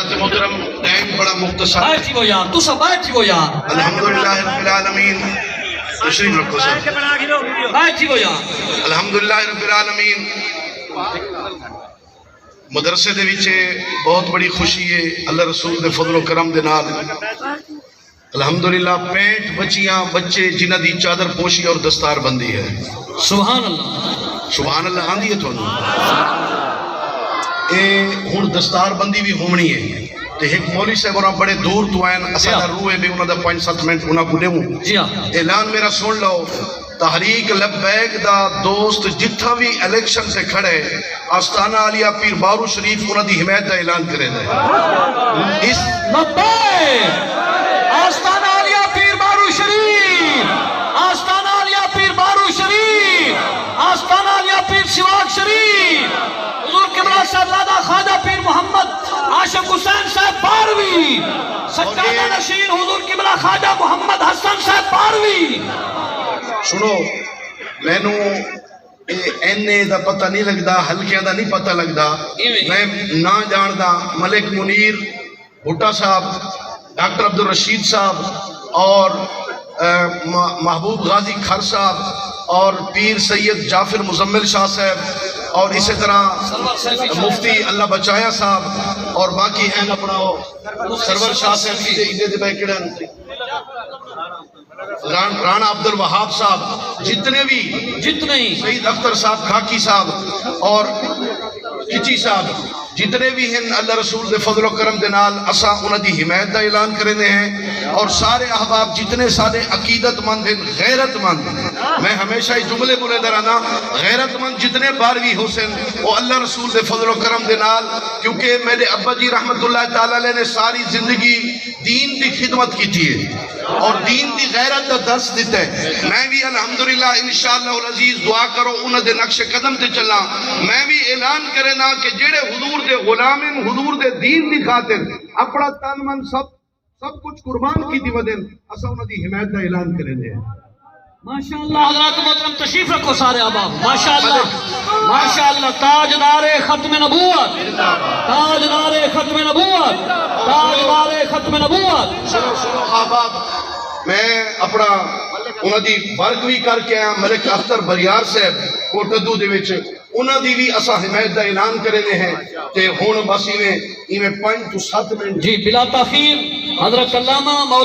حضرات محترم ٹائم بڑا مختصر بیٹھی وہ یار تو سب بیٹھی وہ یار الحمدللہ رب العالمین تشریف رکھو سر بیٹھی وہ یار الحمدللہ رب العالمین مدرسے دے وچے بہت بڑی خوشی ہے اللہ رسول دے فضل و کرم دے نال الحمدللہ 65 بچیاں بچے جنہ دی چادر پوشی اور دستار بندی ہے سبحان اللہ سبحان اللہ آندھی ہے تو اے ہون دستار بندی بھی ہومنی ہے تے ایک مولی صاحب اور بڑے دور تو آئین اسادہ روئے بھی انہوں دا 5-7 منٹ انہوں کو دے ہوں جی ہاں اعلان میرا سن لو تحریک لبیک دا دوست جتھا بھی الیکشن سے کھڑے آستانہ علیہ پیر بارو شریف انہوں دی حمایت دا اعلان کرے دے اس لبیک آستانہ علیہ پیر بارو شریف آستانہ علیہ پیر بارو شریف آستانہ علیہ پیر سواگ شریف حضور قبلہ سرزادہ خواجہ پیر محمد عاشق حسین صاحب باروی سجادہ نشین حضور قبلہ خواجہ محمد حسن صاحب باروی سنو میں نو اینے دا پتہ نہیں لگدا ہلکیاں دا نہیں پتہ لگدا میں نہ جاندہ ملک منیر بھٹا صاحب ڈاکٹر عبدالرشید صاحب اور محبوب غازی کھر صاحب اور پیر سید جعفر مزمل شاہ صاحب اور اسی طرح مفتی اللہ بچایا صاحب اور باقی ہیں اپنا سرور شاہ صاحب کی ایدے دے بیکڑن رانا عبدالوہاب صاحب جتنے ہی سید اختر صاحب کھاکی صاحب اور کچی صاحب جتنے بھی ہیں اللہ رسول دے فضل و کرم دے نال اسا انہاں دی حمایت دا اعلان کرنے ہیں اور سارے احباب جتنے سارے عقیدت مند ہیں غیرت مند میں ہمیشہ ہی جملے بولے درانا غیرت مند جتنے باروی حسین وہ اللہ رسول دے فضل و کرم دے نال کیونکہ میرے ابا جی رحمت اللہ تعالیٰ علیہ نے ساری زندگی دین دی خدمت کی تھی اور دین دی غیرت دا درس دیتا ہے میں بھی الحمدللہ انشاءاللہ العزیز دعا کرو انہاں دے نقش قدم تے چلا میں بھی اعلان کرے نا کہ جڑے حضور دے غلامن حضور دے دین دی خاطر اپنا تن من سب کچھ قربان کی دی ودن اسا انہاں دی حمایت دا اعلان کرے دے ماشاءاللہ حضرات محترم تشریف رکھو سارے احباب ماشاءاللہ تاجدار ختم نبوت تاجدار ختم نبوت تاجدار ختم نبوت سنو احباب میں اپنا انہاں دی برگ بھی کر کے آیا ملک اختر بریار صاحب کوٹدو دے وچ انہاں دی بھی اسا حمایت دا اعلان کرے دے ہیں تے ہون بس ایویں 5 to 7 منٹ جی بلا تاخیر حضرت علامہ مولانا